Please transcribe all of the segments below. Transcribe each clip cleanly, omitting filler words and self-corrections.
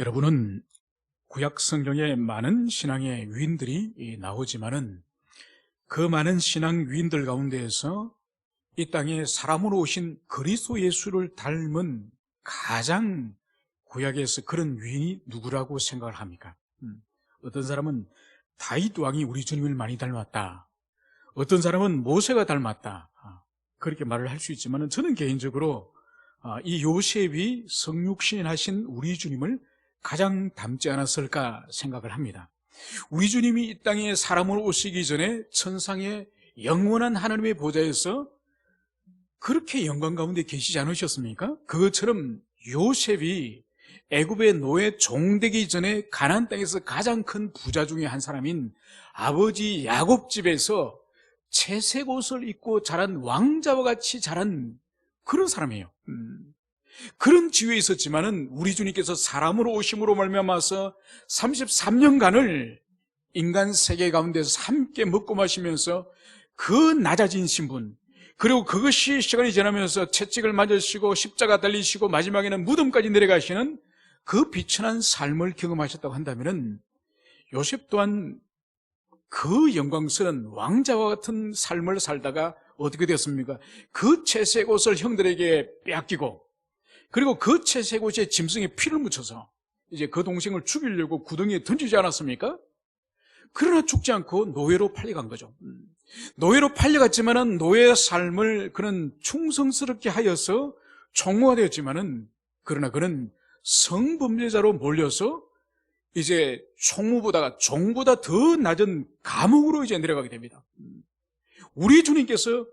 여러분은 구약 성경에 많은 신앙의 위인들이 나오지만은 그 많은 신앙 위인들 가운데에서 이 땅에 사람으로 오신 그리스도 예수를 닮은 가장 구약에서 그런 위인이 누구라고 생각을 합니까? 어떤 사람은 다윗 왕이 우리 주님을 많이 닮았다. 어떤 사람은 모세가 닮았다. 그렇게 말을 할 수 있지만 저는 개인적으로 이 요셉이 성육신하신 우리 주님을 가장 닮지 않았을까 생각을 합니다. 우리 주님이 이 땅에 사람으로 오시기 전에 천상의 영원한 하나님의 보좌에서 그렇게 영광 가운데 계시지 않으셨습니까? 그것처럼 요셉이 애굽의 노예 종되기 전에 가나안 땅에서 가장 큰 부자 중에 한 사람인 아버지 야곱 집에서 채색 옷을 입고 자란 왕자와 같이 자란 그런 사람이에요. 그런 지위에 있었지만은 우리 주님께서 사람으로 오심으로 말미암아서 33년간을 인간 세계 가운데서 함께 먹고 마시면서 그 낮아진 신분, 그리고 그것이 시간이 지나면서 채찍을 맞으시고 십자가 달리시고 마지막에는 무덤까지 내려가시는 그 비천한 삶을 경험하셨다고 한다면은 요셉 또한 그 영광스러운 왕자와 같은 삶을 살다가 어떻게 되었습니까? 그 채색 옷을 형들에게 빼앗기고, 그리고 그 채색 옷에 짐승에 피를 묻혀서 이제 그 동생을 죽이려고 구덩이에 던지지 않았습니까? 그러나 죽지 않고 노예로 팔려간 거죠. 노예로 팔려갔지만은 노예 삶을 그는 충성스럽게 하여서 총무가 되었지만은, 그러나 그는 성범죄자로 몰려서 이제 종보다 더 낮은 감옥으로 이제 내려가게 됩니다. 우리 주님께서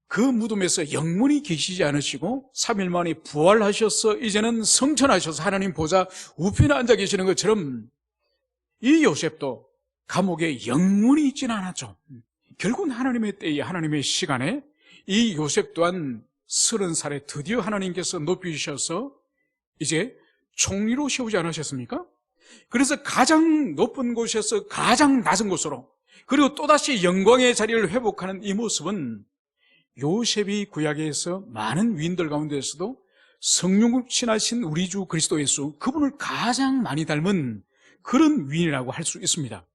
그 무덤에서 영원히 계시지 않으시고 3일 만에 부활하셔서 이제는 성천하셔서 하나님 보좌 우편에 앉아 계시는 것처럼 이 요셉도 감옥에 영원히 있지는 않았죠. 결국은 하나님의 때에, 하나님의 시간에 이 요셉 또한 30살에 드디어 하나님께서 높이셔서 이제 총리로 세우지 않으셨습니까? 그래서 가장 높은 곳에서 가장 낮은 곳으로, 그리고 또다시 영광의 자리를 회복하는 이 모습은 요셉이 구약에서 많은 위인들 가운데서도 성육신하신 우리 주 그리스도 예수, 그분을 가장 많이 닮은 그런 위인이라고 할 수 있습니다.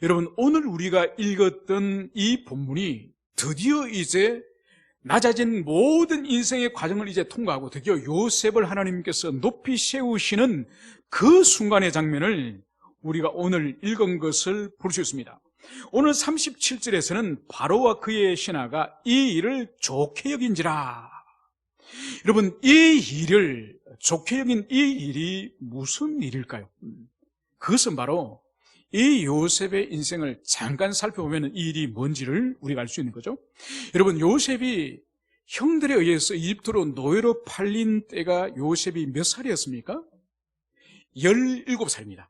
여러분, 오늘 우리가 읽었던 이 본문이 드디어 이제 낮아진 모든 인생의 과정을 이제 통과하고 드디어 요셉을 하나님께서 높이 세우시는 그 순간의 장면을 우리가 오늘 읽은 것을 볼 수 있습니다. 오늘 37절에서는 바로와 그의 신하가 이 일을 좋게 여긴지라. 여러분, 이 일을 좋게 여긴 이 일이 무슨 일일까요? 그것은 바로 이 요셉의 인생을 잠깐 살펴보면 이 일이 뭔지를 우리가 알 수 있는 거죠. 여러분, 요셉이 형들에 의해서 이집트로 노예로 팔린 때가 요셉이 몇 살이었습니까? 17살입니다.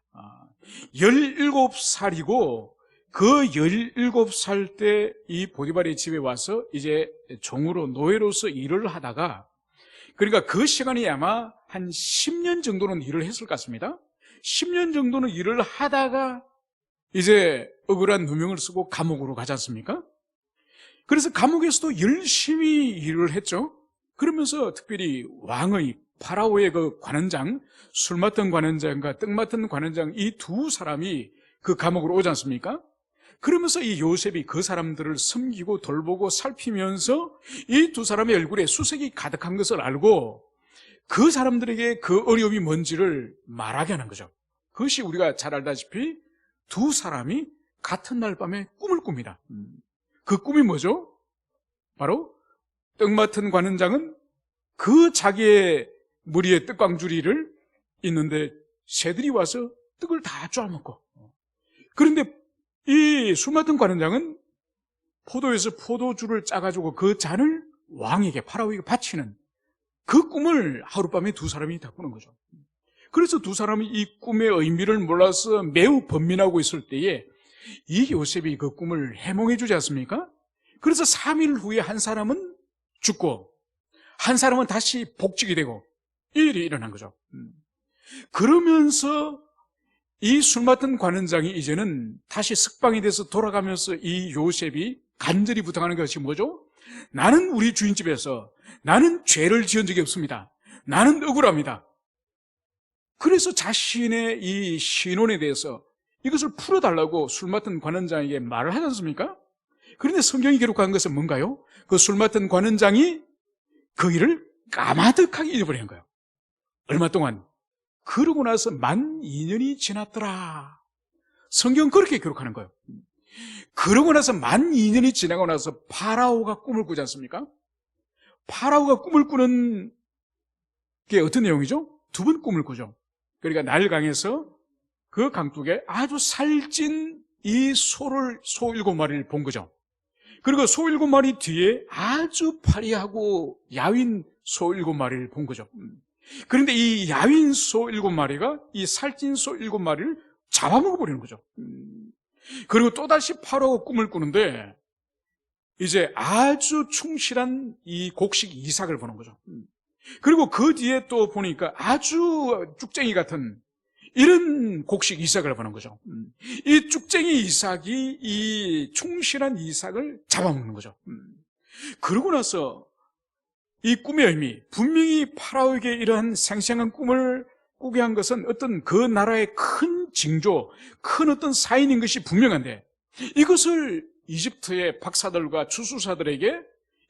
17살이고 그 17살 때 이 보디발의 집에 와서 이제 종으로 노예로서 일을 하다가, 그러니까 그 시간이 아마 한 10년 정도는 일을 했을 것 같습니다. 10년 정도는 일을 하다가 이제 억울한 누명을 쓰고 감옥으로 가지 않습니까? 그래서 감옥에서도 열심히 일을 했죠. 그러면서 특별히 왕의 파라오의 그 관원장, 술 맡은 관원장과 떡 맡은 관원장, 이 두 사람이 그 감옥으로 오지 않습니까? 그러면서 이 요셉이 그 사람들을 섬기고 돌보고 살피면서 이 두 사람의 얼굴에 수색이 가득한 것을 알고 그 사람들에게 그 어려움이 뭔지를 말하게 하는 거죠. 그것이 우리가 잘 알다시피 두 사람이 같은 날 밤에 꿈을 꿉니다. 그 꿈이 뭐죠? 바로 떡 맡은 관원장은 그 자기의 머리에 떡광주리를 있는데 새들이 와서 떡을 다 쪼아먹고, 그런데 이 술 맡은 관원장은 포도에서 포도주를 짜가지고 그 잔을 왕에게, 파라오에게 바치는 그 꿈을 하룻밤에 두 사람이 다 꾸는 거죠. 그래서 두 사람이 이 꿈의 의미를 몰라서 매우 번민하고 있을 때에 이 요셉이 그 꿈을 해몽해 주지 않습니까? 그래서 3일 후에 한 사람은 죽고 한 사람은 다시 복직이 되고 이 일이 일어난 거죠. 그러면서 이 술 맡은 관원장이 이제는 다시 석방이 돼서 돌아가면서 이 요셉이 간절히 부탁하는 것이 뭐죠? 나는 우리 주인집에서 나는 죄를 지은 적이 없습니다. 나는 억울합니다. 그래서 자신의 이 신혼에 대해서 이것을 풀어달라고 술 맡은 관원장에게 말을 하지 않습니까? 그런데 성경이 기록한 것은 뭔가요? 그 술 맡은 관원장이 그 일을 까마득하게 잊어버리는 거예요. 얼마 동안? 그러고 나서 만 2년이 지났더라. 성경은 그렇게 기록하는 거예요. 그러고 나서 만 2년이 지나고 나서 파라오가 꿈을 꾸지 않습니까? 파라오가 꿈을 꾸는 게 어떤 내용이죠? 두 번 꿈을 꾸죠. 그러니까 나일강에서 그 강둑에 아주 살찐 이 소 7마리를 본 거죠. 그리고 소 7마리 뒤에 아주 파리하고 야윈 소 7마리를 본 거죠. 그런데 이 야윈 소 7마리가 이 살찐 소 7마리를 잡아먹어버리는 거죠. 그리고 또다시 파라오가 꿈을 꾸는데 이제 아주 충실한 이 곡식 이삭을 보는 거죠. 그리고 그 뒤에 또 보니까 아주 쭉쟁이 같은 이런 곡식 이삭을 보는 거죠. 이 쭉쟁이 이삭이 이 충실한 이삭을 잡아먹는 거죠. 그러고 나서 이 꿈의 의미, 분명히 파라오에게 이러한 생생한 꿈을 꾸게 한 것은 어떤 그 나라의 큰 징조, 큰 어떤 사인인 것이 분명한데 이것을 이집트의 박사들과 주술사들에게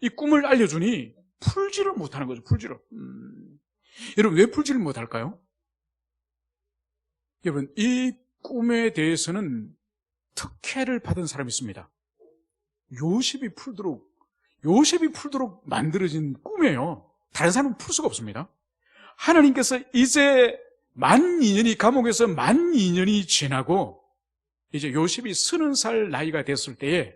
이 꿈을 알려주니 풀지를 못하는 거죠. 풀지를. 여러분, 왜 풀지를 못할까요? 여러분, 이 꿈에 대해서는 특혜를 받은 사람이 있습니다. 요셉이 풀도록 만들어진 꿈이에요. 다른 사람은 풀 수가 없습니다. 하나님께서 이제 만 2년이 감옥에서 만 2년이 지나고 이제 요셉이 30살 나이가 됐을 때에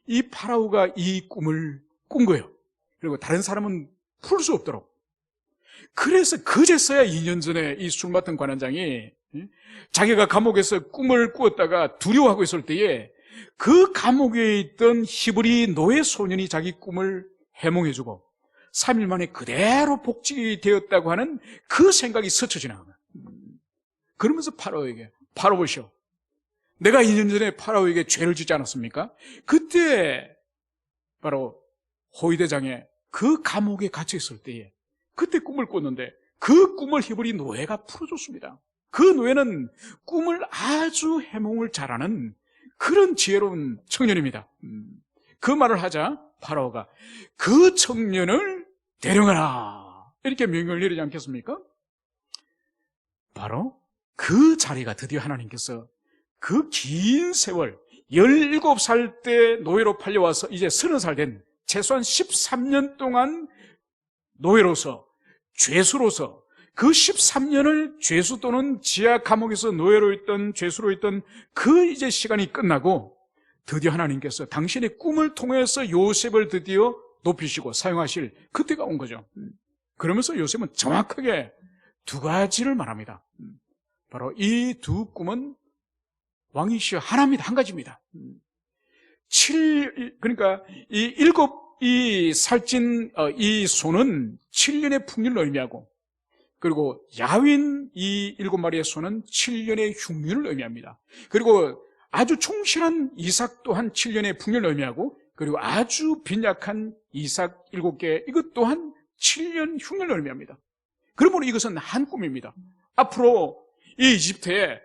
이 파라오가 이 꿈을 꾼 거예요. 그리고 다른 사람은 풀 수 없도록. 그래서 그제서야 2년 전에 이 술 맡은 관원장이 자기가 감옥에서 꿈을 꾸었다가 두려워하고 있을 때에 그 감옥에 있던 히브리 노예 소년이 자기 꿈을 해몽해주고 3일 만에 그대로 복직이 되었다고 하는 그 생각이 스쳐 지나가는 거예요. 그러면서 파라오에게, 파라오 보시오, 내가 2년 전에 파라오에게 죄를 짓지 않았습니까? 그때 바로 호위대장에 그 감옥에 갇혀 있을 때에 그때 꿈을 꿨는데 그 꿈을 히브리 노예가 풀어줬습니다. 그 노예는 꿈을 아주 해몽을 잘하는 그런 지혜로운 청년입니다. 그 말을 하자 파라오가 그 청년을 데려가라 이렇게 명령을 내리지 않겠습니까? 바로 그 자리가 드디어 하나님께서 그 긴 세월 17살 때 노예로 팔려와서 이제 30살 된 최소한 13년 동안 노예로서 죄수로서 그 13년을 죄수 또는 지하 감옥에서 노예로 있던 죄수로 있던 그 이제 시간이 끝나고 드디어 하나님께서 당신의 꿈을 통해서 요셉을 드디어 높이시고 사용하실 그때가 온 거죠. 그러면서 요셉은 정확하게 두 가지를 말합니다. 바로 이 두 꿈은 왕이시여 하나입니다. 한 가지입니다. 그러니까 이 살찐 이 소는 7년의 풍년을 의미하고 그리고 야윈 이 7마리의 소는 7년의 흉년을 의미합니다. 그리고 아주 충실한 이삭 또한 7년의 풍년을 의미하고 그리고 아주 빈약한 이삭 7개 이것 또한 7년 흉년을 의미합니다. 그러므로 이것은 한 꿈입니다. 앞으로 이 이집트에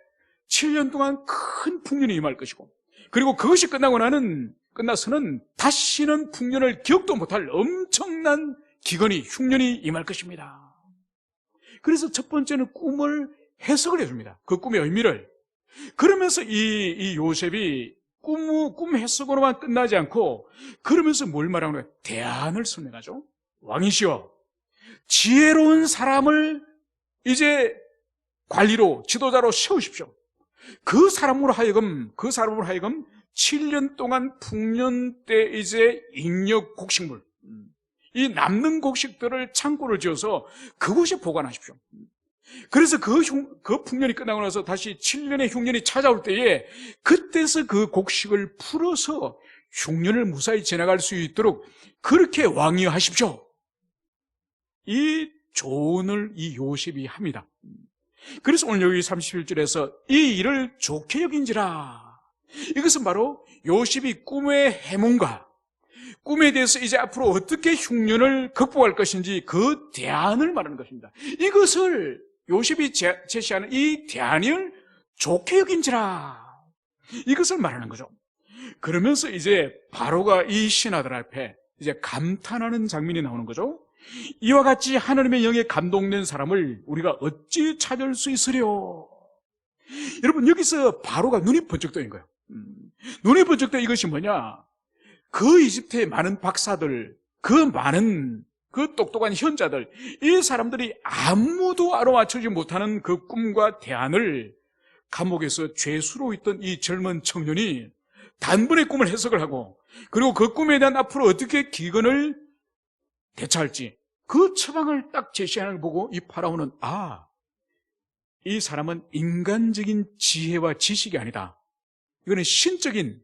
7년 동안 큰 풍년이 임할 것이고 그리고 그것이 끝나서는 다시는 풍년을 기억도 못할 엄청난 기근이 흉년이 임할 것입니다. 그래서 첫 번째는 꿈을 해석을 해줍니다. 그 꿈의 의미를. 그러면서 이 요셉이 꿈 해석으로만 끝나지 않고 그러면서 뭘 말하는 거예요? 대안을 설명하죠. 왕이시여 지혜로운 사람을 이제 관리로 지도자로 세우십시오. 그 사람으로 하여금 7년 동안 풍년 때 이제 잉여 곡식물 이 남는 곡식들을 창고를 지어서 그곳에 보관하십시오. 그래서 그 풍년이 끝나고 나서 다시 7년의 흉년이 찾아올 때에 그때서 그 곡식을 풀어서 흉년을 무사히 지나갈 수 있도록 그렇게 왕이여 하십시오. 이 조언을 이 요셉이 합니다. 그래서 오늘 여기 31절에서 이 일을 좋게 여긴지라. 이것은 바로 요셉이 꿈의 해몽과 꿈에 대해서 이제 앞으로 어떻게 흉년을 극복할 것인지 그 대안을 말하는 것입니다. 이것을 요셉이 제시하는 이 대안을 좋게 여긴지라, 이것을 말하는 거죠. 그러면서 이제 바로가 이 신하들 앞에 이제 감탄하는 장면이 나오는 거죠. 이와 같이 하나님의 영에 감동된 사람을 우리가 어찌 찾을 수 있으려. 여러분, 여기서 바로가 눈이 번쩍 뜨인 거예요. 눈이 번쩍 뜨인 이것이 뭐냐? 그 이집트의 많은 박사들, 그 많은 그 똑똑한 현자들, 이 사람들이 아무도 알아맞히지 못하는 그 꿈과 대안을 감옥에서 죄수로 있던 이 젊은 청년이 단번에 꿈을 해석을 하고, 그리고 그 꿈에 대한 앞으로 어떻게 기근을 대처할지 그 처방을 딱 제시하는 걸 보고 이 파라오는, 아, 이 사람은 인간적인 지혜와 지식이 아니다. 이거는 신적인,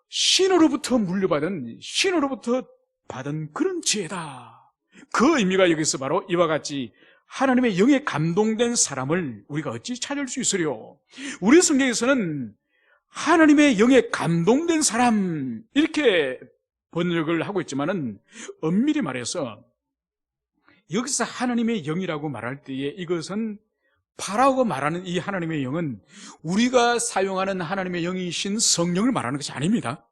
신으로부터 물려받은, 신으로부터 받은 그런 지혜다. 그 의미가 여기서 바로 이와 같이 하나님의 영에 감동된 사람을 우리가 어찌 찾을 수 있으려. 우리 성경에서는 하나님의 영에 감동된 사람 이렇게 번역을 하고 있지만은 엄밀히 말해서 여기서 하나님의 영이라고 말할 때에 이것은 파라오가 말하는 이 하나님의 영은 우리가 사용하는 하나님의 영이신 성령을 말하는 것이 아닙니다.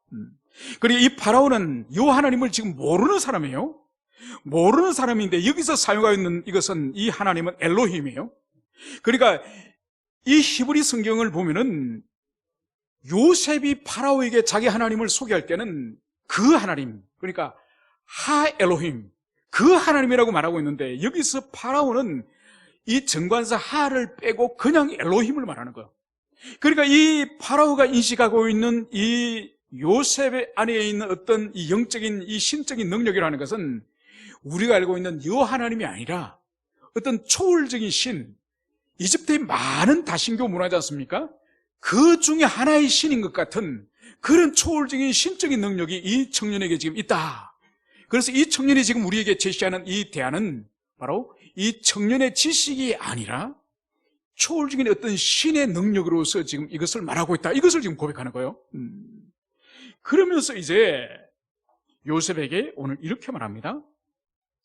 그리고 이 파라오는 이 하나님을 지금 모르는 사람이에요. 모르는 사람인데 여기서 사용하고 있는 이것은, 이 하나님은 엘로힘이에요. 그러니까 이 히브리 성경을 보면은 요셉이 파라오에게 자기 하나님을 소개할 때는 그 하나님, 그러니까 하 엘로힘, 그 하나님이라고 말하고 있는데 여기서 파라오는 이 정관사 하를 빼고 그냥 엘로힘을 말하는 거예요. 그러니까 이 파라오가 인식하고 있는 이 요셉의 안에 있는 어떤 이 영적인, 이 신적인 능력이라는 것은 우리가 알고 있는 여 하나님이 아니라 어떤 초월적인 신, 이집트의 많은 다신교 문화지 않습니까? 그 중에 하나의 신인 것 같은 그런 초월적인 신적인 능력이 이 청년에게 지금 있다. 그래서 이 청년이 지금 우리에게 제시하는 이 대안은 바로 이 청년의 지식이 아니라 초월적인 어떤 신의 능력으로서 지금 이것을 말하고 있다. 이것을 지금 고백하는 거예요. 그러면서 이제 요셉에게 오늘 이렇게 말합니다.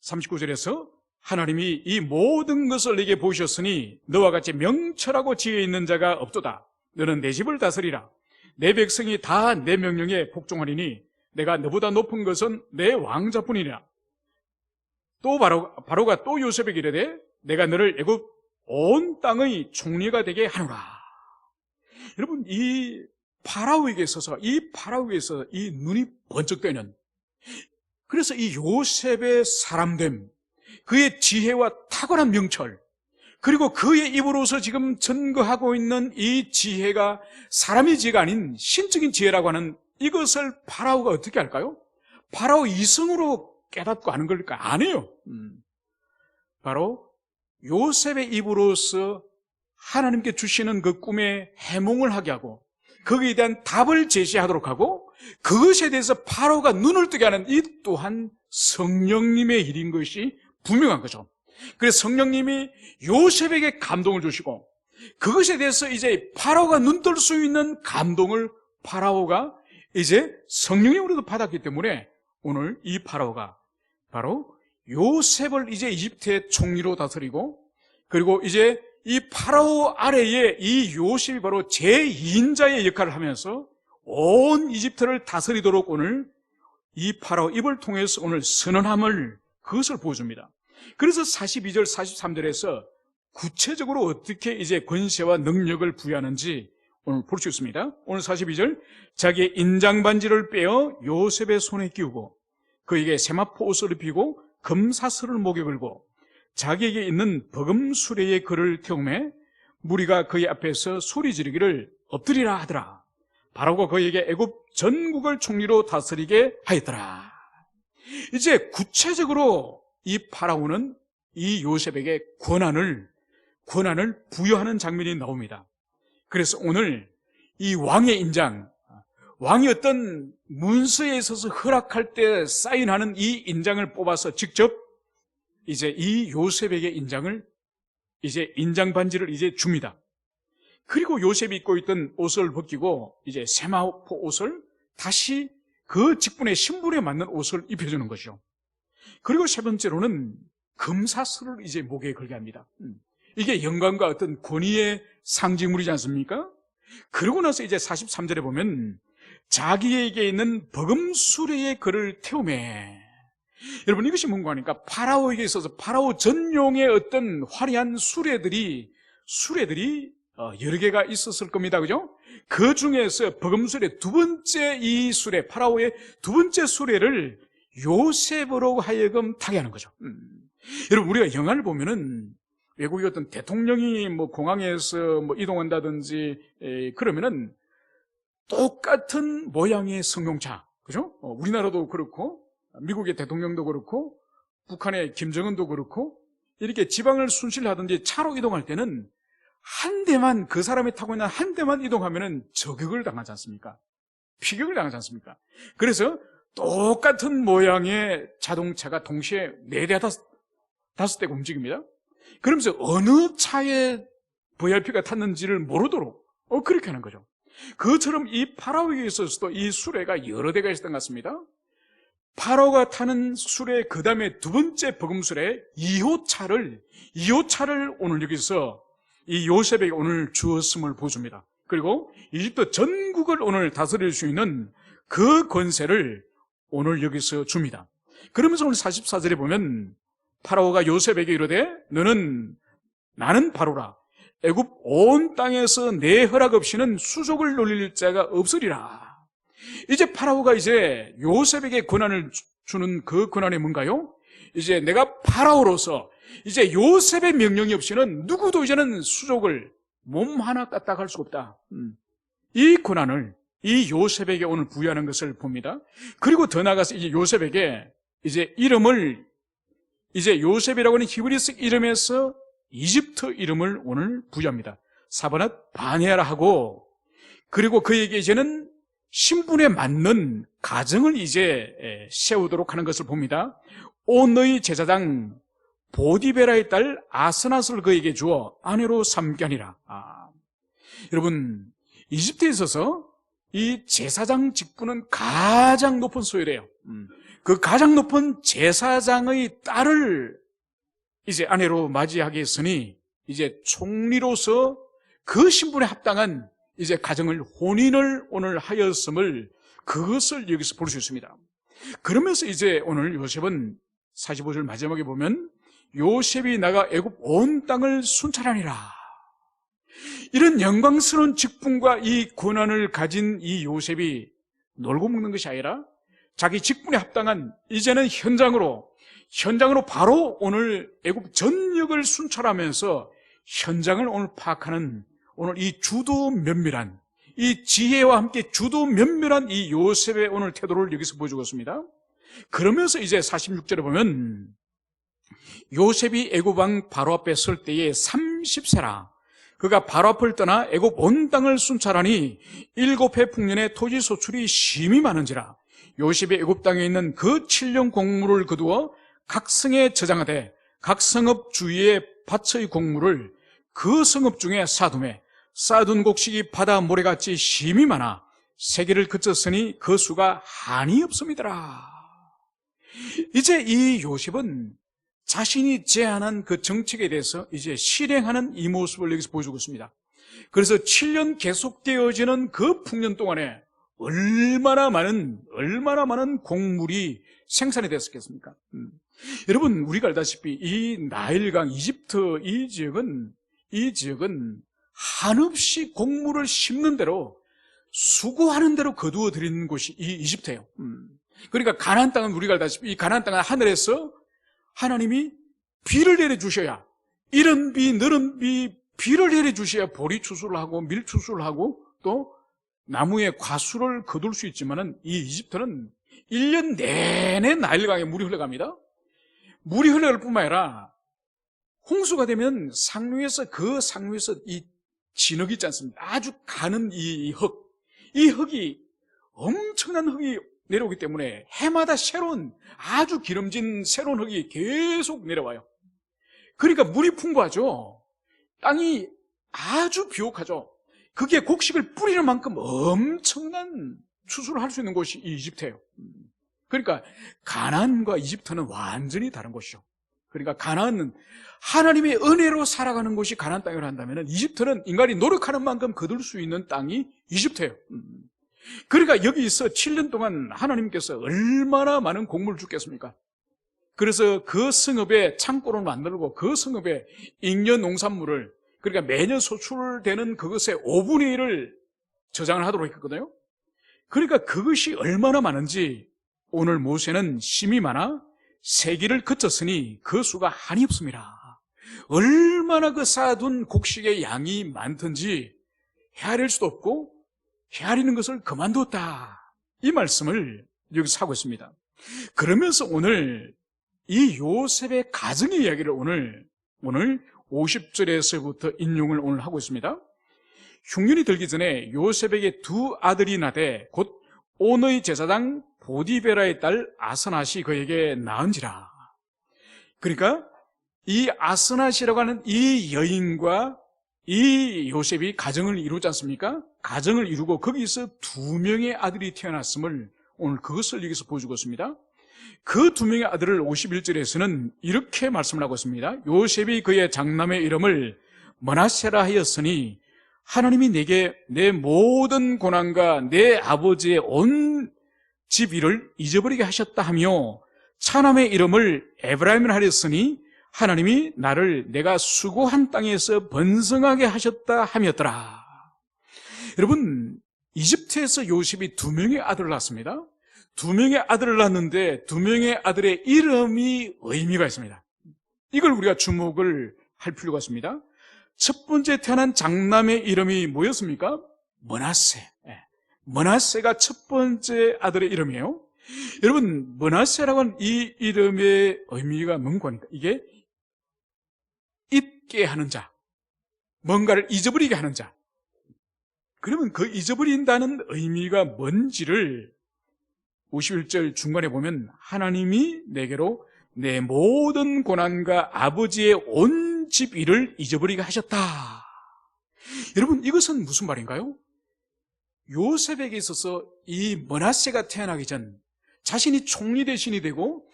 39절에서 하나님이 이 모든 것을 내게 보셨으니 너와 같이 명철하고 지혜 있는 자가 없도다. 너는 내 집을 다스리라. 내 백성이 다 내 명령에 복종하리니 내가 너보다 높은 것은 내 왕자뿐이라. 또 바로가 또 요셉에게 이르되 내가 너를 애굽 온 땅의 총리가 되게 하노라. 여러분, 이 파라오에게 있어서 이 눈이 번쩍 뜨는, 그래서 이 요셉의 사람됨, 그의 지혜와 탁월한 명철, 그리고 그의 입으로서 지금 증거하고 있는 이 지혜가 사람의 지혜가 아닌 신적인 지혜라고 하는 이것을 파라오가 어떻게 할까요? 파라오 이성으로 깨닫고 아는 걸까? 아니에요. 바로 요셉의 입으로서 하나님께 주시는 그 꿈에 해몽을 하게 하고 거기에 대한 답을 제시하도록 하고 그것에 대해서 파라오가 눈을 뜨게 하는 이 또한 성령님의 일인 것이 분명한 거죠. 그래서 성령님이 요셉에게 감동을 주시고 그것에 대해서 이제 파라오가 눈뜰 수 있는 감동을 파라오가 이제 성령님으로도 받았기 때문에 오늘 이 파라오가 바로 요셉을 이제 이집트의 총리로 다스리고 그리고 이제 이 파라오 아래에 이 요셉이 바로 제2인자의 역할을 하면서 온 이집트를 다스리도록 오늘 이 파라오 입을 통해서 오늘 선언함을 그것을 보여줍니다. 그래서 42절 43절에서 구체적으로 어떻게 이제 권세와 능력을 부여하는지 오늘 볼 수 있습니다. 오늘 42절 자기의 인장반지를 빼어 요셉의 손에 끼우고 그에게 세마포 옷을 입히고 금사슬을 목에 걸고 자기에게 있는 버금 수레의 그를 태우매 무리가 그의 앞에서 소리 지르기를 엎드리라 하더라. 바로가 그에게 애굽 전국을 총리로 다스리게 하였더라. 이제 구체적으로 이 파라오는 이 요셉에게 권한을 부여하는 장면이 나옵니다. 그래서 오늘 이 왕의 인장, 왕이 어떤 문서에 있어서 허락할 때 사인하는 이 인장을 뽑아서 직접 이제 이 요셉에게 이제 인장 반지를 이제 줍니다. 그리고 요셉이 입고 있던 옷을 벗기고 이제 세마포 옷을 다시 그 직분의 신분에 맞는 옷을 입혀주는 것이죠. 그리고 세 번째로는 금사슬을 이제 목에 걸게 합니다. 이게 영광과 어떤 권위의 상징물이지 않습니까? 그러고 나서 이제 43절에 보면 자기에게 있는 버금수레의 그를 태우매. 여러분, 이것이 뭔가 하니까 파라오에게 있어서 파라오 전용의 어떤 화려한 수레들이 여러 개가 있었을 겁니다. 그죠? 그 중에서 버금수레 두 번째 이 수레, 파라오의 두 번째 수레를 요셉으로 하여금 타게 하는 거죠. 여러분, 우리가 영화를 보면은 외국의 어떤 대통령이 뭐 공항에서 뭐 이동한다든지 그러면은 똑같은 모양의 승용차, 그죠? 우리나라도 그렇고 미국의 대통령도 그렇고 북한의 김정은도 그렇고 이렇게 지방을 순실하든지 차로 이동할 때는 한 대만, 그 사람이 타고 있는 한 대만 이동하면은 저격을 당하지 않습니까? 피격을 당하지 않습니까? 그래서 똑같은 모양의 자동차가 동시에 4대, 5대가 움직입니다. 그러면서 어느 차에 VIP가 탔는지를 모르도록 그렇게 하는 거죠. 그처럼 이 파라오에 있어서도 이 수레가 여러 대가 있었던 것 같습니다. 파라오가 타는 수레, 그 다음에 두 번째 버금수레 2호차를 오늘 여기서 이 요셉에게 오늘 주었음을 보여줍니다. 그리고 이집트 전국을 오늘 다스릴 수 있는 그 권세를 오늘 여기서 줍니다. 그러면서 오늘 44절에 보면 파라오가 요셉에게 이르되 나는 바로라. 애굽 온 땅에서 내 허락 없이는 수족을 놀릴 자가 없으리라. 이제 파라오가 이제 요셉에게 권한을 주는 그 권한이 뭔가요? 이제 내가 파라오로서 이제 요셉의 명령이 없이는 누구도 이제는 수족을 몸 하나 까딱할 수가 없다. 이 권한을 이 요셉에게 오늘 부여하는 것을 봅니다. 그리고 더 나아가서 이제 요셉에게 이제 이름을 이제 요셉이라고 하는 히브리스 이름에서 이집트 이름을 오늘 부여합니다. 사바낫 바네아라 하고, 그리고 그에게 이제는 신분에 맞는 가정을 이제 세우도록 하는 것을 봅니다. 온너의 제사장 보디베라의 딸 아스낫을 그에게 주어 아내로 삼게 하니라. 여러분, 이집트에 있어서 이 제사장 직분은 가장 높은 소유래요. 그 가장 높은 제사장의 딸을 이제 아내로 맞이하게 했으니 이제 총리로서 그 신분에 합당한 이제 가정을 혼인을 오늘 하였음을 그것을 여기서 볼 수 있습니다. 그러면서 이제 오늘 요셉은 45절 마지막에 보면 요셉이 나가 애굽 온 땅을 순찰하니라. 이런 영광스러운 직분과 이 권한을 가진 이 요셉이 놀고 먹는 것이 아니라 자기 직분에 합당한 이제는 현장으로 바로 오늘 애굽 전역을 순찰하면서 현장을 오늘 파악하는 오늘 이 주도 면밀한 이 지혜와 함께 주도 면밀한 이 요셉의 오늘 태도를 여기서 보여주고 있습니다. 그러면서 이제 46절에 보면 요셉이 애굽 왕 바로 앞에 설 때에 30세라. 그가 바로 앞을 떠나 애굽 온 땅을 순찰하니 7해 풍년에 토지 소출이 심히 많은지라. 요셉이 애굽 땅에 있는 그 7년 곡물을 거두어 각 성에 저장하되 각 성읍 주위에 밭의 곡물을 그 성읍 중에 쌓두매 쌓둔 곡식이 바다 모래같이 심히 많아 세계를 그쳤으니 그 수가 한이 없음이더라. 이제 이 요셉은 자신이 제안한 그 정책에 대해서 이제 실행하는 이 모습을 여기서 보여주고 있습니다. 그래서 7년 계속되어지는 그 풍년 동안에 얼마나 많은 곡물이 생산이 됐었겠습니까? 여러분, 우리가 알다시피 이 나일강 이집트 이 지역은 한없이 곡물을 심는 대로 수고하는 대로 거두어 드리는 곳이 이 이집트예요. 그러니까 가나안 땅은 우리가 알다시피 이 가나안 땅은 하늘에서 하나님이 비를 내려주셔야, 이런 비 너른 비를 내려주셔야 보리 추수를 하고 밀 추수를 하고 또 나무의 과수를 거둘 수 있지만은 이 이집트는 1년 내내 나일강에 물이 흘러갑니다. 물이 흘러갈 뿐만 아니라 홍수가 되면 상류에서 이 진흙이 있지 않습니까? 아주 가는 이 흙이 엄청난 흙이 내려오기 때문에 해마다 새로운 아주 기름진 새로운 흙이 계속 내려와요. 그러니까 물이 풍부하죠. 땅이 아주 비옥하죠. 그게 곡식을 뿌리는 만큼 엄청난 추수를 할 수 있는 곳이 이 이집트예요. 그러니까 가나안과 이집트는 완전히 다른 곳이죠. 그러니까 가나안은 하나님의 은혜로 살아가는 곳이 가나안 땅이라 한다면 이집트는 인간이 노력하는 만큼 거둘 수 있는 땅이 이집트예요. 그러니까 여기서 7년 동안 하나님께서 얼마나 많은 곡물을 주겠습니까? 그래서 그 성읍에 창고를 만들고 그 성읍에 잉여 농산물을, 그러니까 매년 소출되는 그것의 5분의 1을 저장을 하도록 했거든요. 그러니까 그것이 얼마나 많은지 오늘 모세는 심이 많아 세기를 거쳤으니 그 수가 한이 없습니다. 얼마나 그 쌓아둔 곡식의 양이 많든지 헤아릴 수도 없고 헤아리는 것을 그만두었다, 이 말씀을 여기서 하고 있습니다. 그러면서 오늘 이 요셉의 가정의 이야기를 오늘 50절에서부터 인용을 오늘 하고 있습니다. 흉년이 들기 전에 요셉에게 두 아들이 나되 곧 온의 제사장 보디베라의 딸 아스낫이 그에게 낳은지라. 그러니까 이 아스낫이라고 하는 이 여인과 이 요셉이 가정을 이루지 않습니까? 가정을 이루고 거기서 두 명의 아들이 태어났음을 오늘 그것을 여기서 보여주고 있습니다. 그 두 명의 아들을 51절에서는 이렇게 말씀을 하고 있습니다. 요셉이 그의 장남의 이름을 므낫세라 하였으니 하나님이 내게 내 모든 고난과 내 아버지의 온 집 일을 잊어버리게 하셨다 하며 차남의 이름을 에브라임이라 하였으니 하나님이 나를 내가 수고한 땅에서 번성하게 하셨다 하였더라. 여러분, 이집트에서 요셉이 두 명의 아들을 낳았습니다. 두 명의 아들을 낳았는데 두 명의 아들의 이름이 의미가 있습니다. 이걸 우리가 주목을 할 필요가 있습니다. 첫 번째 태어난 장남의 이름이 뭐였습니까? 므낫세. 므낫세가 첫 번째 아들의 이름이에요. 여러분, 므낫세라고 하는 이 이름의 의미가 뭔가 하니까 이게 잊게 하는 자, 뭔가를 잊어버리게 하는 자. 그러면 그 잊어버린다는 의미가 뭔지를 51절 중간에 보면 하나님이 내게로 내 모든 고난과 아버지의 온 집 일을 잊어버리게 하셨다. 여러분, 이것은 무슨 말인가요? 요셉에게 있어서 이 므낫세가 태어나기 전, 자신이 총리 대신이 되고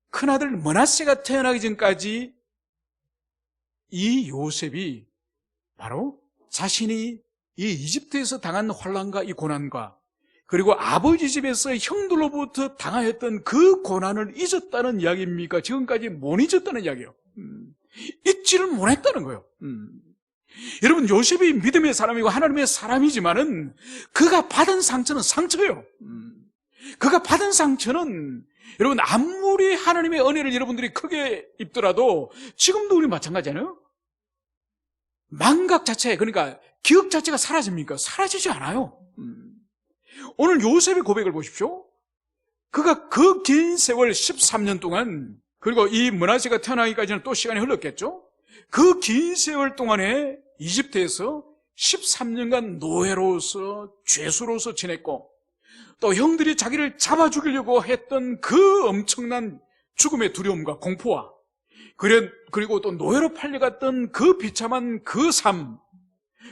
큰아들 므낫세가 태어나기 전까지 이 요셉이 바로 자신이 이 이집트에서 당한 환난과 이 고난과 그리고 아버지 집에서 형들로부터 당하였던 그 고난을 잊었다는 이야기입니까? 지금까지 못 잊었다는 이야기예요. 잊지를 못했다는 거예요. 여러분, 요셉이 믿음의 사람이고 하나님의 사람이지만은 그가 받은 상처는 상처예요. 그가 받은 상처는 여러분, 아무리 하나님의 은혜를 여러분들이 크게 입더라도 지금도 우리 마찬가지잖아요. 망각 자체, 그러니까 기억 자체가 사라집니까? 사라지지 않아요. 오늘 요셉의 고백을 보십시오. 그가 그 긴 세월 13년 동안, 그리고 이 므낫세가 태어나기까지는 또 시간이 흘렀겠죠. 그 긴 세월 동안에 이집트에서 13년간 노예로서 죄수로서 지냈고, 또 형들이 자기를 잡아 죽이려고 했던 그 엄청난 죽음의 두려움과 공포와 그리고 또 노예로 팔려갔던 그 비참한 그 삶,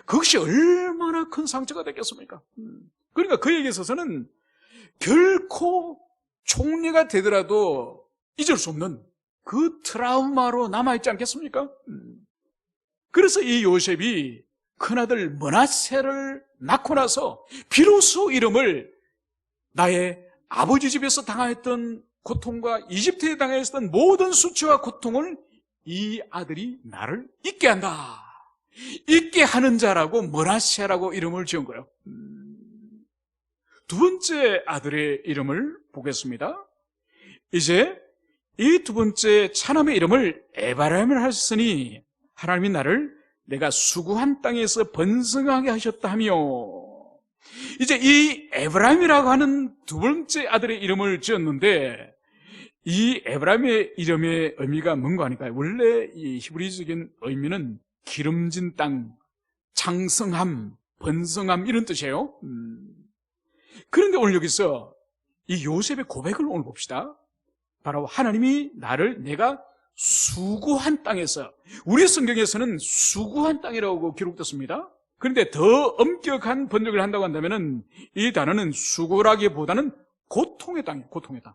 그것이 얼마나 큰 상처가 됐겠습니까? 그러니까 그에게 있어서는 결코 총리가 되더라도 잊을 수 없는 그 트라우마로 남아있지 않겠습니까? 그래서 이 요셉이 큰아들 므낫세를 낳고 나서 비로소 이름을 나의 아버지 집에서 당하였던 고통과 이집트에 당하였던 모든 수치와 고통을 이 아들이 나를 잊게 한다, 잊게 하는 자라고 므낫세라고 이름을 지은 거예요. 두 번째 아들의 이름을 보겠습니다. 이제 이 두 번째 차남의 이름을 에브라임을 하셨으니 하나님이 나를 내가 수고한 땅에서 번성하게 하셨다 하며, 이제 이 에브라임이라고 하는 두 번째 아들의 이름을 지었는데, 이 에브라임의 이름의 의미가 뭔가 하니까 원래 이 히브리적인 의미는 기름진 땅, 장성함, 번성함 이런 뜻이에요. 그런데 오늘 여기서 이 요셉의 고백을 오늘 봅시다. 바로 하나님이 나를 내가 수고한 땅에서, 우리 성경에서는 수고한 땅이라고 기록됐습니다. 그런데 더 엄격한 번역을 한다고 한다면 이 단어는 수고라기보다는 고통의 땅이에요. 고통의 땅.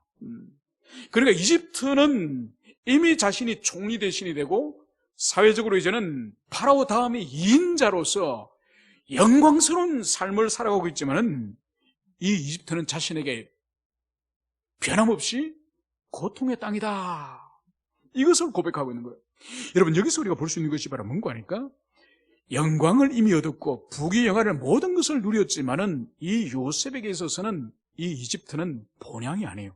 그러니까 이집트는 이미 자신이 총리 대신이 되고 사회적으로 이제는 파라오 다음의 2인자로서 영광스러운 삶을 살아가고 있지만은 이 이집트는 자신에게 변함없이 고통의 땅이다, 이것을 고백하고 있는 거예요. 여러분, 여기서 우리가 볼 수 있는 것이 바로 뭔가 하니까, 영광을 이미 얻었고 부귀영화를 모든 것을 누렸지만은 이 요셉에게 있어서는 이 이집트는 본향이 아니에요.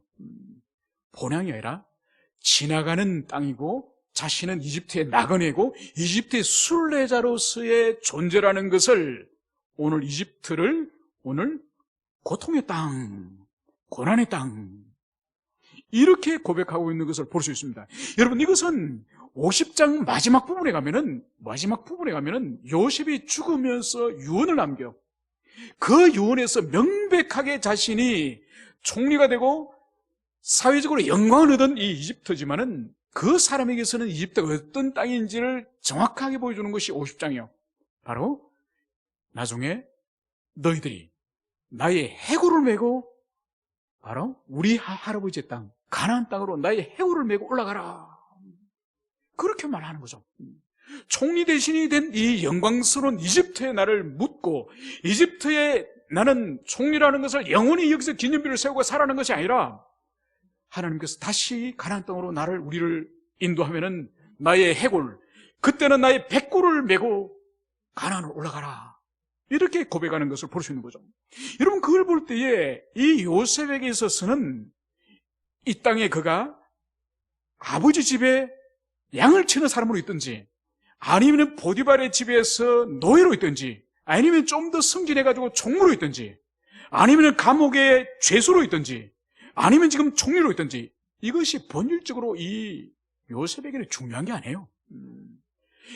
본향이 아니라 지나가는 땅이고, 자신은 이집트의 나그네고 이집트의 순례자로서의 존재라는 것을, 오늘 이집트를 오늘 고통의 땅, 고난의 땅, 이렇게 고백하고 있는 것을 볼 수 있습니다. 여러분, 이것은 50장 마지막 부분에 가면은 요셉이 죽으면서 유언을 남겨. 그 유언에서 명백하게 자신이 총리가 되고 사회적으로 영광을 얻은 이 이집트지만은 그 사람에게서는 이집트가 어떤 땅인지를 정확하게 보여주는 것이 50장이요. 바로 나중에 너희들이 나의 해골을 메고 바로 우리 할아버지의 땅, 가나안 땅으로 나의 해골을 메고 올라가라, 그렇게 말하는 거죠. 총리 대신이 된 이 영광스러운 이집트의 나를 묻고, 이집트에 나는 총리라는 것을 영원히 여기서 기념비를 세우고 살아가는 것이 아니라, 하나님께서 다시 가나안 땅으로 우리를 인도하면은 나의 해골, 그때는 나의 백골을 메고 가나안으로 올라가라, 이렇게 고백하는 것을 볼 수 있는 거죠. 여러분, 그걸 볼 때에 이 요셉에게 있어서는 이 땅에 그가 아버지 집에 양을 치는 사람으로 있든지, 아니면 보디발의 집에서 노예로 있든지, 아니면 좀 더 승진해가지고 총무로 있든지, 아니면 감옥의 죄수로 있든지, 아니면 지금 총리로 있든지, 이것이 본질적으로 이 요셉에게는 중요한 게 아니에요.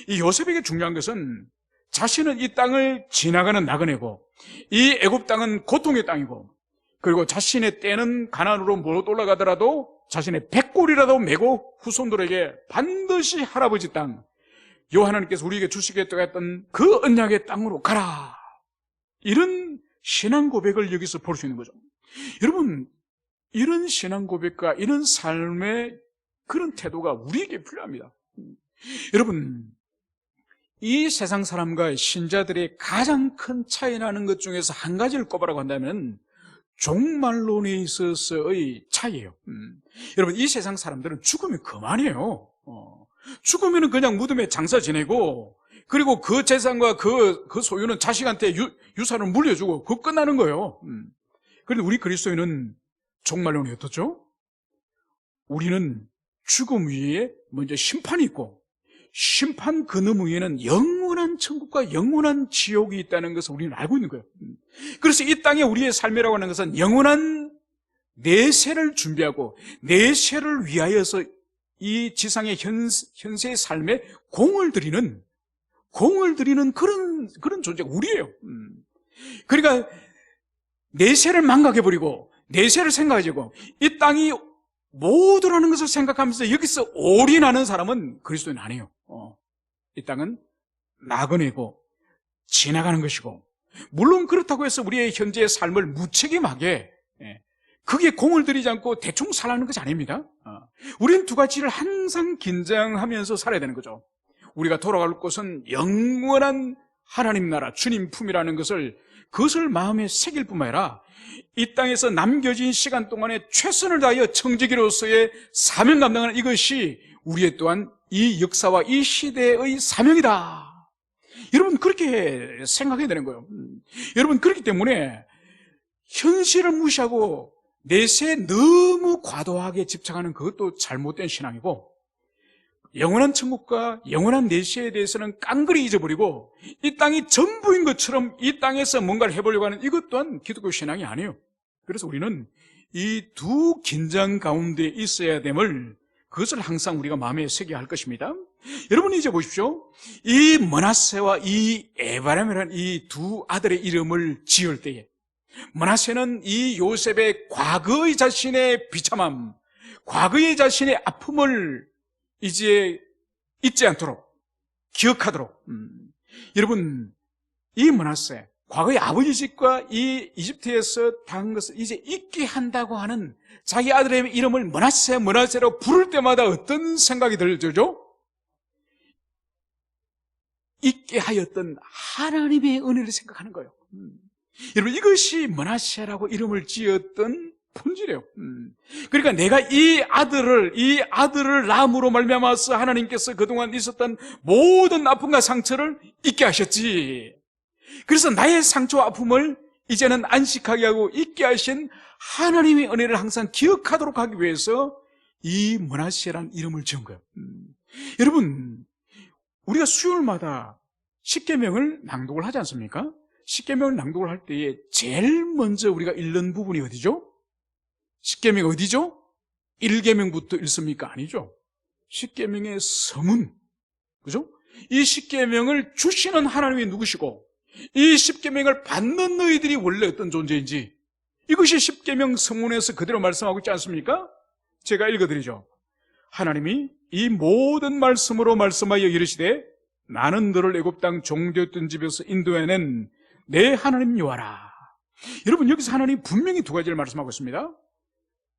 이 요셉에게 중요한 것은 자신은 이 땅을 지나가는 나그네고, 이 애굽 땅은 고통의 땅이고, 그리고 자신의 때는 가나안으로 못 올라가더라도 자신의 백골이라도 메고 후손들에게 반드시 할아버지 땅, 하나님께서 우리에게 주시겠다고 했던 그 언약의 땅으로 가라, 이런 신앙 고백을 여기서 볼 수 있는 거죠. 여러분, 이런 신앙 고백과 이런 삶의 그런 태도가 우리에게 필요합니다. 여러분, 이 세상 사람과 신자들의 가장 큰 차이 나는 것 중에서 한 가지를 꼽으라고 한다면 종말론에 있어서의 차이예요. 여러분, 이 세상 사람들은 죽으면 그만이에요. 죽으면 그냥 무덤에 장사 지내고, 그리고 그 재산과 그 소유는 자식한테 유산을 물려주고 그거 끝나는 거예요. 그런데 우리 그리스도인은 종말론이 어떻죠? 우리는 죽음 위에 먼저 심판이 있고, 심판 그 너머 위에는 영원한 천국과 영원한 지옥이 있다는 것을 우리는 알고 있는 거예요. 그래서 이 땅에 우리의 삶이라고 하는 것은 영원한 내세를 준비하고 내세를 위하여서 이 지상의 현세의 삶에 공을 들이는 그런 존재가 우리예요. 그러니까 내세를 망각해버리고 내세를 생각해주고 이 땅이 모두라는 것을 생각하면서 여기서 올인하는 사람은 그리스도인 아니에요. 이 땅은 나그네고 지나가는 것이고, 물론 그렇다고 해서 우리의 현재의 삶을 무책임하게 그게 공을 들이지 않고 대충 살아가는 것이 아닙니다. 우리는 두 가지를 항상 긴장하면서 살아야 되는 거죠. 우리가 돌아갈 곳은 영원한 하나님 나라 주님 품이라는 그것을 마음에 새길 뿐만 아니라 이 땅에서 남겨진 시간 동안에 최선을 다하여 청지기로서의 사명 감당하는 이것이 우리의 또한 이 역사와 이 시대의 사명이다. 여러분, 그렇게 생각해야 되는 거예요. 여러분, 그렇기 때문에 현실을 무시하고 내세에 너무 과도하게 집착하는 그것도 잘못된 신앙이고, 영원한 천국과 영원한 내세에 대해서는 깡그리 잊어버리고 이 땅이 전부인 것처럼 이 땅에서 뭔가를 해보려고 하는 이것 또한 기독교 신앙이 아니에요. 그래서 우리는 이 두 긴장 가운데 있어야 됨을, 그것을 항상 우리가 마음에 새겨야 할 것입니다. 여러분, 이제 보십시오. 이 므낫세와 이 에바람이라는 이 두 아들의 이름을 지을 때에 므낫세는 이 요셉의 과거의 자신의 비참함, 과거의 자신의 아픔을 이제 잊지 않도록 기억하도록, 여러분, 이 므낫세, 과거의 아버지 집과 이 이집트에서 당한 것을 이제 잊게 한다고 하는 자기 아들의 이름을 므낫세라고 부를 때마다 어떤 생각이 들죠? 잊게 하였던 하나님의 은혜를 생각하는 거예요. 여러분, 이것이 므낫세라고 이름을 지었던 본질이에요. 그러니까 내가 이 아들을 낳음으로 말미암아서 하나님께서 그동안 있었던 모든 아픔과 상처를 잊게 하셨지. 그래서 나의 상처와 아픔을 이제는 안식하게 하고 잊게 하신 하나님의 은혜를 항상 기억하도록 하기 위해서 이 므낫세라는 이름을 지은 거예요. 여러분, 우리가 수요일마다 십계명을 낭독을 하지 않습니까? 십계명을 낭독을 할 때에 제일 먼저 우리가 읽는 부분이 어디죠? 십계명 어디죠? 1계명부터 읽습니까? 아니죠. 십계명의 서문, 그죠? 이 십계명을 주시는 하나님이 누구시고 이 십계명을 받는 너희들이 원래 어떤 존재인지, 이것이 십계명 서문에서 그대로 말씀하고 있지 않습니까? 제가 읽어드리죠. 하나님이 이 모든 말씀으로 말씀하여 이르시되 나는 너를 애굽 땅 종되었던 집에서 인도해낸 내 하나님 여호와라. 여러분, 여기서 하나님 분명히 두 가지를 말씀하고 있습니다.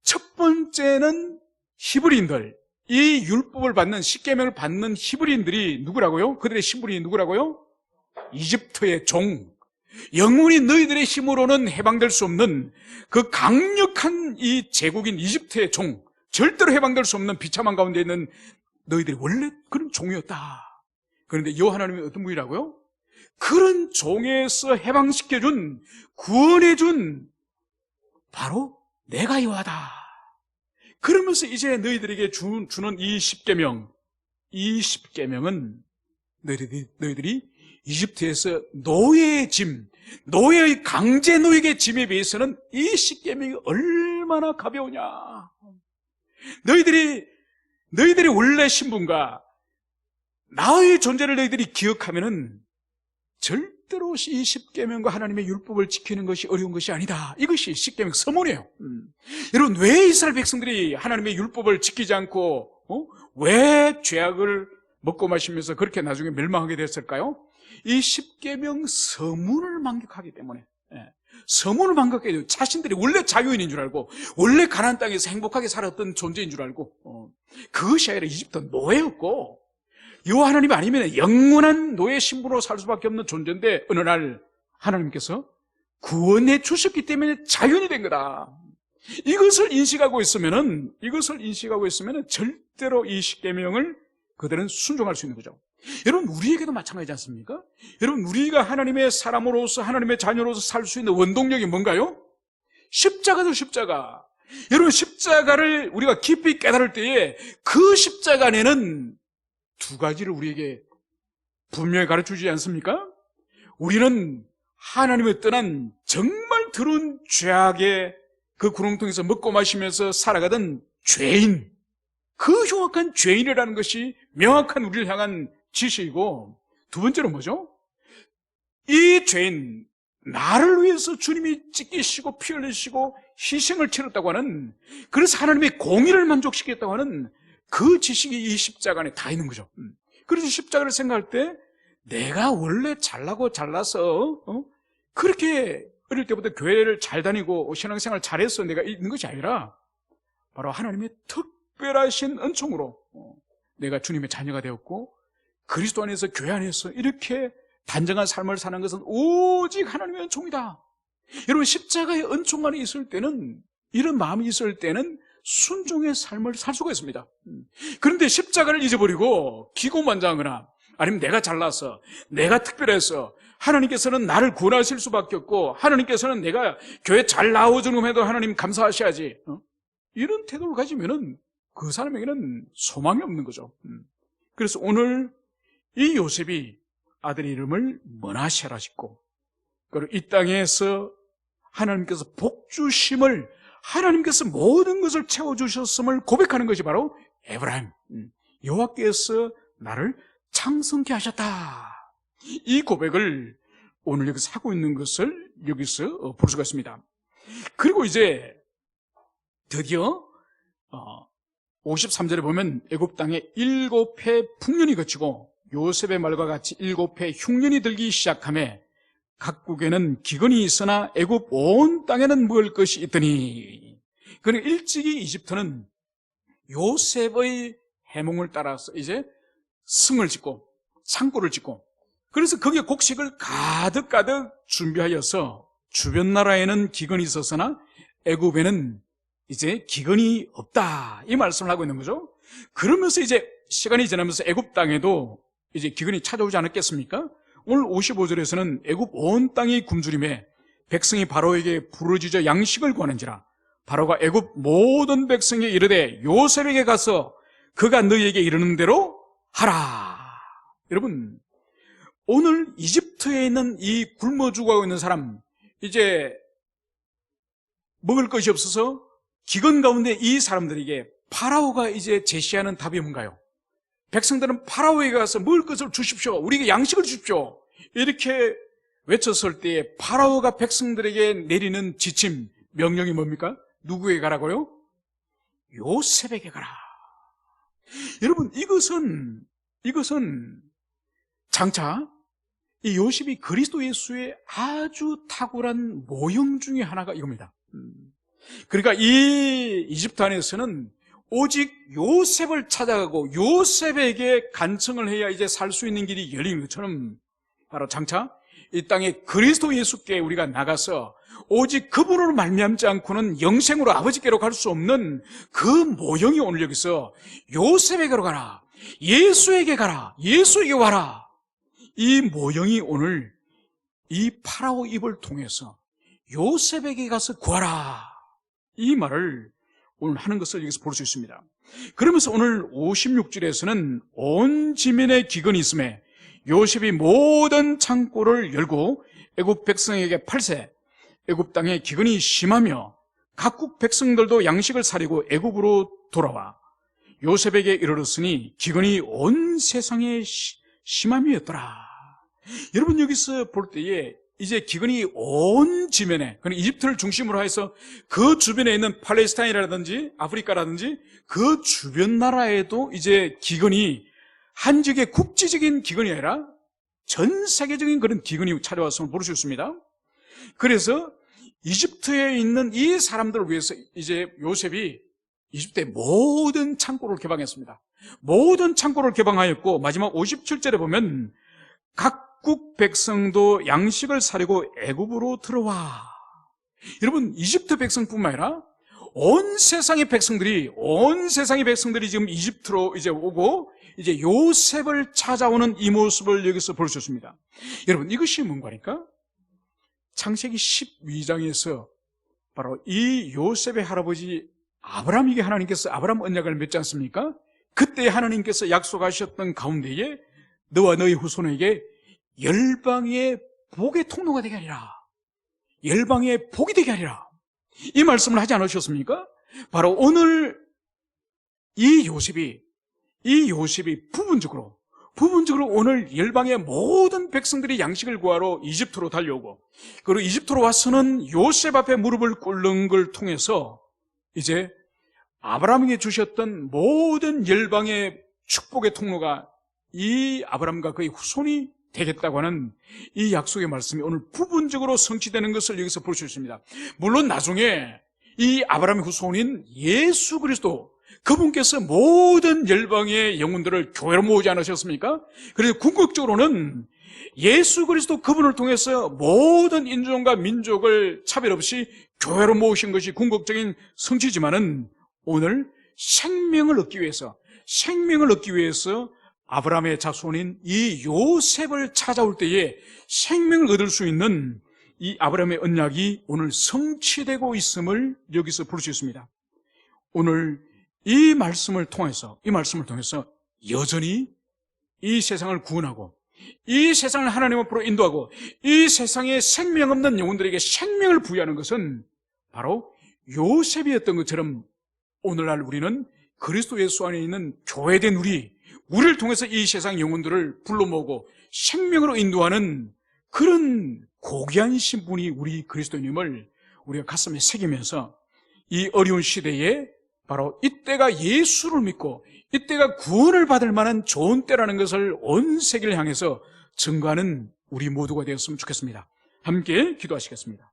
첫 번째는 히브리인들, 이 율법을 받는, 십계명을 받는 히브리인들이 누구라고요? 그들의 신분이 누구라고요? 이집트의 종, 영원히 너희들의 힘으로는 해방될 수 없는 그 강력한 이 제국인 이집트의 종, 절대로 해방될 수 없는 비참한 가운데 있는 너희들이 원래 그런 종이었다. 그런데 여 하나님이 어떤 분이라고요? 그런 종에서 해방시켜준, 구원해준 바로 내가 여호와다. 그러면서 이제 너희들에게 주는 이 십계명, 이 십계명은 너희들이 이집트에서 노예의 짐, 노예의 강제 노예의 짐에 비해서는 이 십계명이 얼마나 가벼우냐. 너희들이 원래 신분과 나의 존재를 너희들이 기억하면은 절대로 이 십계명과 하나님의 율법을 지키는 것이 어려운 것이 아니다. 이것이 십계명 서문이에요. 여러분, 왜 이스라엘 백성들이 하나님의 율법을 지키지 않고 왜 죄악을 먹고 마시면서 그렇게 나중에 멸망하게 됐을까요? 이 십계명 서문을 만격하기 때문에. 서문을 만격하게 돼요. 자신들이 원래 자유인인 줄 알고, 원래 가나안 땅에서 행복하게 살았던 존재인 줄 알고, 그것이 아니라 이집트는 노예였고, 여호와 하나님이 아니면 영원한 노예 신분으로 살 수밖에 없는 존재인데, 어느 날 하나님께서 구원해 주셨기 때문에 자유인이 된 거다. 이것을 인식하고 있으면은 절대로 이 십계명을 그들은 순종할 수 있는 거죠. 여러분, 우리에게도 마찬가지지 않습니까? 여러분, 우리가 하나님의 사람으로서, 하나님의 자녀로서 살 수 있는 원동력이 뭔가요? 십자가죠, 십자가. 여러분, 십자가를 우리가 깊이 깨달을 때에 그 십자가 안에는 두 가지를 우리에게 분명히 가르쳐주지 않습니까? 우리는 하나님의 떠난 정말 더러운 죄악의 그 구렁텅이에서 먹고 마시면서 살아가던 죄인, 그 흉악한 죄인이라는 것이 명확한 우리를 향한 지시이고, 두 번째로 뭐죠? 이 죄인, 나를 위해서 주님이 찢기시고 피 흘리시고 희생을 치렀다고 하는, 그래서 하나님의 공의를 만족시켰다고 하는 그 지식이 이 십자가 안에 다 있는 거죠. 그래서 십자가를 생각할 때 내가 원래 잘나서 그렇게 어릴 때부터 교회를 잘 다니고 신앙생활 잘해서 내가 있는 것이 아니라 바로 하나님의 특별하신 은총으로 내가 주님의 자녀가 되었고, 그리스도 안에서, 교회 안에서 이렇게 단정한 삶을 사는 것은 오직 하나님의 은총이다. 여러분, 십자가의 은총 안에 있을 때는, 이런 마음이 있을 때는 순종의 삶을 살 수가 있습니다. 그런데 십자가를 잊어버리고 기고만장하거나, 아니면 내가 잘나서, 내가 특별해서 하나님께서는 나를 구원하실 수밖에 없고, 하나님께서는 내가 교회 잘 나오주는 해도 하나님 감사하셔야지, 이런 태도를 가지면은 그 사람에게는 소망이 없는 거죠. 그래서 오늘 이 요셉이 아들의 이름을 므낫세라 짓고, 그리고 이 땅에서 하나님께서 복 주심을, 하나님께서 모든 것을 채워주셨음을 고백하는 것이 바로 에브라임, 여호와께서 나를 창성케 하셨다. 이 고백을 오늘 여기서 하고 있는 것을 여기서 볼 수가 있습니다. 그리고 이제 드디어 53절에 보면 애굽 땅에 7해 풍년이 거치고 요셉의 말과 같이 7해 흉년이 들기 시작하며 각국에는 기근이 있으나 애굽 온 땅에는 먹을 것이 있더니. 그러니까 일찍이 이집트는 요셉의 해몽을 따라서 이제 성을 짓고 창고를 짓고, 그래서 거기에 곡식을 가득가득 준비하여서 주변 나라에는 기근이 있었으나 애굽에는 이제 기근이 없다, 이 말씀을 하고 있는 거죠. 그러면서 이제 시간이 지나면서 애굽 땅에도 이제 기근이 찾아오지 않았겠습니까? 오늘 55절에서는 애굽 온 땅이 굶주림에 백성이 바로에게 부르짖어 양식을 구하는지라. 바로가 애굽 모든 백성에게 이르되 요셉에게 가서 그가 너희에게 이르는 대로 하라. 여러분, 오늘 이집트에 있는 이 굶어 죽어가고 있는 사람, 이제 먹을 것이 없어서 기근 가운데 이 사람들에게 파라오가 이제 제시하는 답이 뭔가요? 백성들은 파라오에게 가서 먹을 것을 주십시오, 우리에게 양식을 주십시오, 이렇게 외쳤을 때 파라오가 백성들에게 내리는 지침, 명령이 뭡니까? 누구에게 가라고요? 요셉에게 가라. 여러분, 이것은 장차 이 요셉이 그리스도 예수의 아주 탁월한 모형 중에 하나가 이겁니다. 그러니까 이 이집트 안에서는 오직 요셉을 찾아가고 요셉에게 간청을 해야 이제 살 수 있는 길이 열리는 것처럼, 바로 장차 이 땅에 그리스도 예수께 우리가 나가서 오직 그분으로 말미암지 않고는 영생으로 아버지께로 갈 수 없는 그 모형이 오늘 여기서 요셉에게로 가라, 예수에게 가라, 예수에게 와라, 이 모형이 오늘 이 파라오 입을 통해서 요셉에게 가서 구하라, 이 말을 오늘 하는 것을 여기서 볼 수 있습니다. 그러면서 오늘 56절에서는 온 지면에 기근이 있음에 요셉이 모든 창고를 열고 애굽 백성에게 팔세, 애굽 땅에 기근이 심하며 각국 백성들도 양식을 사려고 애굽으로 돌아와 요셉에게 이르렀으니 기근이 온 세상에 심함이었더라. 여러분, 여기서 볼 때에 이제 기근이 온 지면에, 그러니까 이집트를 중심으로 해서 그 주변에 있는 팔레스타인이라든지 아프리카라든지 그 주변 나라에도 이제 기근이 한적의 국지적인 기근이 아니라 전 세계적인 그런 기근이 찾아왔음을 볼 수 있습니다. 그래서 이집트에 있는 이 사람들을 위해서 이제 요셉이 이집트의 모든 창고를 개방했습니다. 모든 창고를 개방하였고, 마지막 57절에 보면 각국 백성도 양식을 사려고 애굽으로 들어와. 여러분, 이집트 백성뿐만 아니라 온 세상의 백성들이 지금 이집트로 이제 오고 이제 요셉을 찾아오는 이 모습을 여기서 볼 수 있습니다. 여러분, 이것이 뭔가니까? 창세기 12장에서 바로 이 요셉의 할아버지 아브라함에게 하나님께서 아브라함 언약을 맺지 않습니까? 그때 하나님께서 약속하셨던 가운데에 너와 너희 후손에게 열방의 복의 통로가 되게 하리라, 열방의 복이 되게 하리라, 이 말씀을 하지 않으셨습니까? 바로 오늘 이 요셉이 부분적으로 오늘 열방의 모든 백성들이 양식을 구하러 이집트로 달려오고, 그리고 이집트로 와서는 요셉 앞에 무릎을 꿇는 걸 통해서 이제 아브라함에게 주셨던 모든 열방의 축복의 통로가 이 아브라함과 그의 후손이 되겠다고 하는 이 약속의 말씀이 오늘 부분적으로 성취되는 것을 여기서 볼 수 있습니다. 물론 나중에 이 아브라함의 후손인 예수 그리스도, 그분께서 모든 열방의 영혼들을 교회로 모으지 않으셨습니까? 그래서 궁극적으로는 예수 그리스도 그분을 통해서 모든 인종과 민족을 차별 없이 교회로 모으신 것이 궁극적인 성취지만은, 오늘 생명을 얻기 위해서 아브라함의 자손인 이 요셉을 찾아올 때에 생명을 얻을 수 있는 이 아브라함의 언약이 오늘 성취되고 있음을 여기서 볼 수 있습니다. 오늘 이 말씀을 통해서 여전히 이 세상을 구원하고 이 세상을 하나님 앞으로 인도하고 이 세상에 생명 없는 영혼들에게 생명을 부여하는 것은 바로 요셉이었던 것처럼 오늘날 우리는 그리스도 예수 안에 있는 교회된 우리를 통해서 이 세상 영혼들을 불러 모으고 생명으로 인도하는 그런 고귀한 신분이 우리 그리스도인임을 우리가 가슴에 새기면서 이 어려운 시대에 바로 이때가 예수를 믿고 이때가 구원을 받을 만한 좋은 때라는 것을 온 세계를 향해서 증거하는 우리 모두가 되었으면 좋겠습니다. 함께 기도하시겠습니다.